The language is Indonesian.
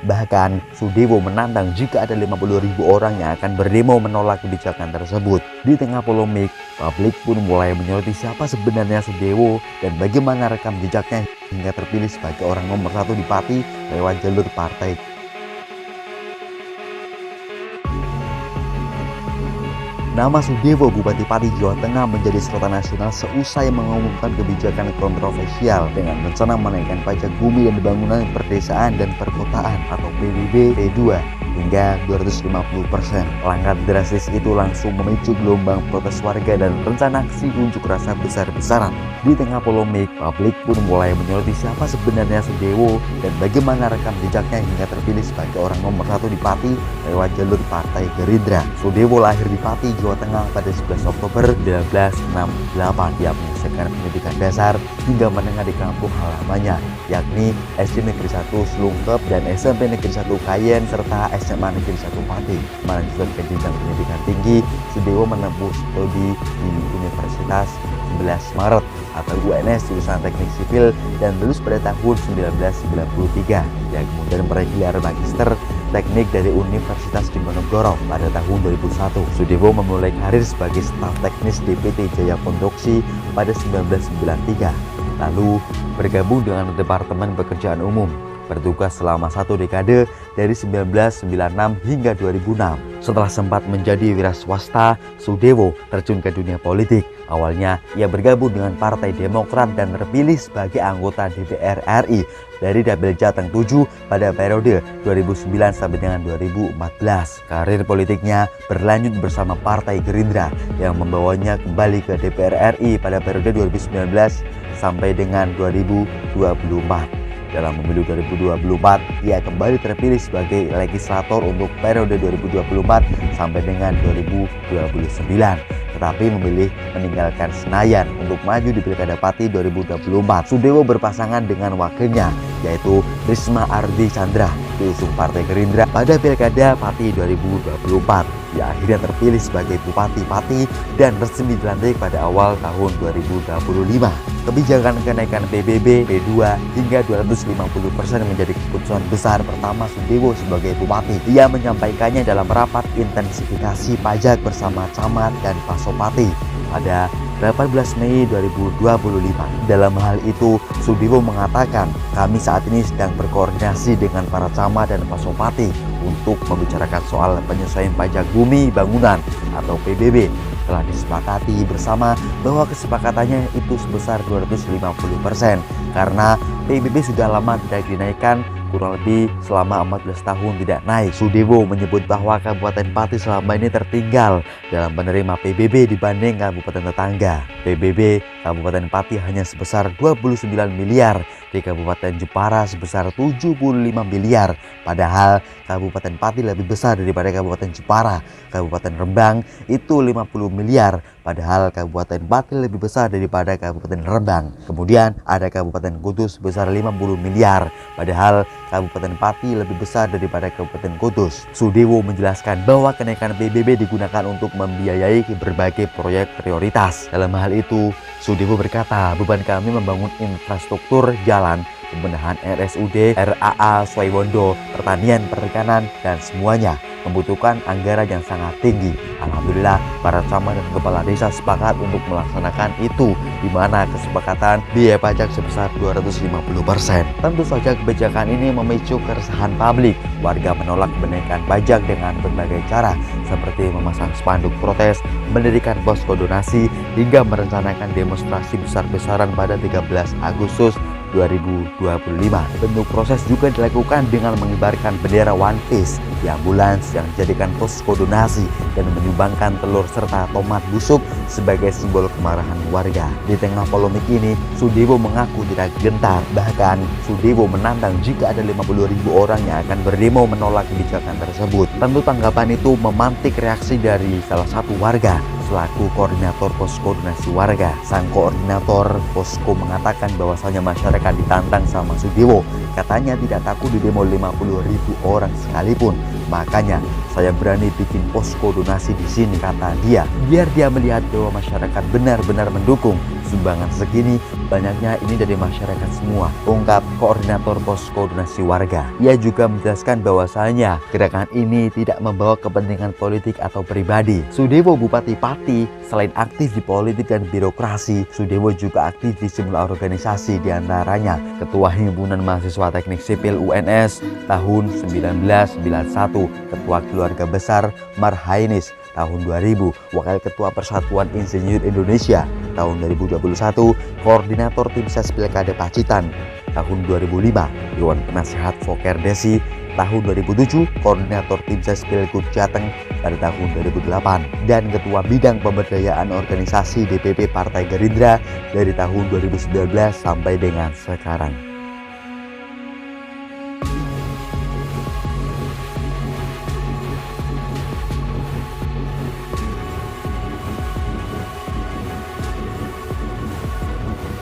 Bahkan Sudewo menantang jika ada 50.000 orang yang akan berdemo menolak kebijakan tersebut. Di tengah polemik, publik pun mulai menyoroti siapa sebenarnya Sudewo dan bagaimana rekam jejaknya hingga terpilih sebagai orang nomor 1 di Pati lewat jalur partai. Nama Sudewo Bupati Pati Jawa Tengah menjadi sorotan nasional seusai mengumumkan kebijakan kontroversial dengan rencana menaikkan pajak bumi dan bangunan perdesaan dan perkotaan atau PBB P2 hingga 250%. Langkah drastis itu langsung memicu gelombang protes warga dan rencana aksi unjuk rasa besar-besaran. Di tengah polemik, publik pun mulai menyoroti siapa sebenarnya Sudewo dan bagaimana rekam jejaknya hingga terpilih sebagai orang nomor 1 di Pati lewat jalur partai Gerindra. Sudewo lahir di Pati, Jawa Tengah pada 11 Oktober 1968. Dia menyelesaikan pendidikan dasar hingga menengah di kampung halamannya, yakni SD Negeri 1 Slungkep dan SMP Negeri 1 Kayen serta SMA Negeri 1 Pati. Melanjutkan ke jenjang pendidikan tinggi, Sudewo menempuh studi di Universitas 11 Maret atau UNS jurusan Teknik Sipil dan lulus pada tahun 1993. Dia kemudian meraih gelar Magister Teknik dari Universitas Diponegoro pada tahun 2001. Sudewo memulai karir sebagai staf teknis DPT Jaya Konstruksi pada 1993. Lalu bergabung dengan Departemen Pekerjaan Umum, bertugas selama 1 dekade dari 1996 hingga 2006. Setelah sempat menjadi wira swasta, Sudewo terjun ke dunia politik. Awalnya ia bergabung dengan Partai Demokrat dan terpilih sebagai anggota DPR RI dari Dapil Jateng 7 pada periode 2009 sampai dengan 2014. Karir politiknya berlanjut bersama Partai Gerindra yang membawanya kembali ke DPR RI pada periode 2019 sampai dengan 2024. Dalam pemilu 2024, ia kembali terpilih sebagai legislator untuk periode 2024 sampai dengan 2029. Tetapi memilih meninggalkan Senayan untuk maju di Pilkada Pati 2024. Sudewo berpasangan dengan wakilnya, yaitu Risma Ardi Chandra, diusung Partai Gerindra pada Pilkada Pati 2024. Ia akhirnya terpilih sebagai Bupati Pati dan resmi dilantik pada awal tahun 2025. Kebijakan kenaikan PBB P2 hingga 250% menjadi keputusan besar pertama Sudewo sebagai bupati. Ia menyampaikannya dalam rapat intensifikasi pajak bersama camat dan Pasopati pada 18 Mei 2025. Dalam hal itu, Sudewo mengatakan, "Kami saat ini sedang berkoordinasi dengan para camat dan Pasopati untuk membicarakan soal penyesuaian pajak bumi bangunan atau PBB. Telah disepakati bersama bahwa kesepakatannya itu sebesar 250% karena PBB sudah lama tidak dinaikkan, kurang lebih selama 14 tahun tidak naik." Sudewo menyebut bahwa Kabupaten Pati selama ini tertinggal dalam menerima PBB dibanding kabupaten tetangga. PBB Kabupaten Pati hanya sebesar 29 miliar, di Kabupaten Jepara sebesar 75 miliar. Padahal Kabupaten Pati lebih besar daripada Kabupaten Jepara. Kabupaten Rembang itu 50 miliar, padahal Kabupaten Pati lebih besar daripada Kabupaten Rembang. Kemudian ada Kabupaten Kudus sebesar 50 miliar, padahal Kabupaten Pati lebih besar daripada Kabupaten Kudus. Sudewo menjelaskan bahwa kenaikan PBB digunakan untuk membiayai berbagai proyek prioritas. Dalam hal itu, Sudewo berkata, "Beban kami membangun infrastruktur jalan, pembenahan RSUD, RAA, Swaiwondo, pertanian, perikanan, dan semuanya membutuhkan anggaran yang sangat tinggi. Alhamdulillah, para camat dan kepala desa sepakat untuk melaksanakan itu, di mana kesepakatan biaya pajak sebesar 250%. Tentu saja kebijakan ini memicu keresahan publik. Warga menolak kenaikan pajak dengan berbagai cara, seperti memasang spanduk protes, mendirikan posko donasi, hingga merencanakan demonstrasi besar-besaran pada 13 Agustus 2025. Bentuk proses juga dilakukan dengan mengibarkan bendera One Piece di ambulans yang dijadikan posko donasi dan menyumbangkan telur serta tomat busuk sebagai simbol kemarahan warga. Di tengah polemik ini, Sudewo mengaku tidak gentar. Bahkan Sudewo menantang jika ada 50.000 orang yang akan berdemo menolak kebijakan tersebut. Tentu tanggapan itu memantik reaksi dari salah satu warga selaku koordinator posko donasi warga. Sang koordinator posko mengatakan bahwasanya masyarakat ditantang sama Sudewo. Katanya tidak takut di demo 50.000 orang sekalipun. Makanya saya berani bikin posko donasi di sini, kata dia. Biar dia melihat bahwa masyarakat benar-benar mendukung Sumbangan segini banyaknya ini dari masyarakat semua, ungkap Koordinator Pos Koordinasi Warga. Ia juga menjelaskan bahwasanya gerakan ini tidak membawa kepentingan politik atau pribadi. Sudewo Bupati Pati selain aktif di politik dan birokrasi, Sudewo juga aktif di sejumlah organisasi, diantaranya Ketua Himpunan Mahasiswa Teknik Sipil UNS tahun 1991, Ketua Keluarga Besar Marhainis tahun 2000, Wakil Ketua Persatuan Insinyur Indonesia tahun 2021, Koordinator Tim Ses Pilkada Pacitan tahun 2005, Dewan Penasehat Foker Desi tahun 2007, Koordinator Tim Ses Pilgub Jateng pada tahun 2008, dan Ketua Bidang Pemberdayaan Organisasi DPP Partai Gerindra dari tahun 2019 sampai dengan sekarang.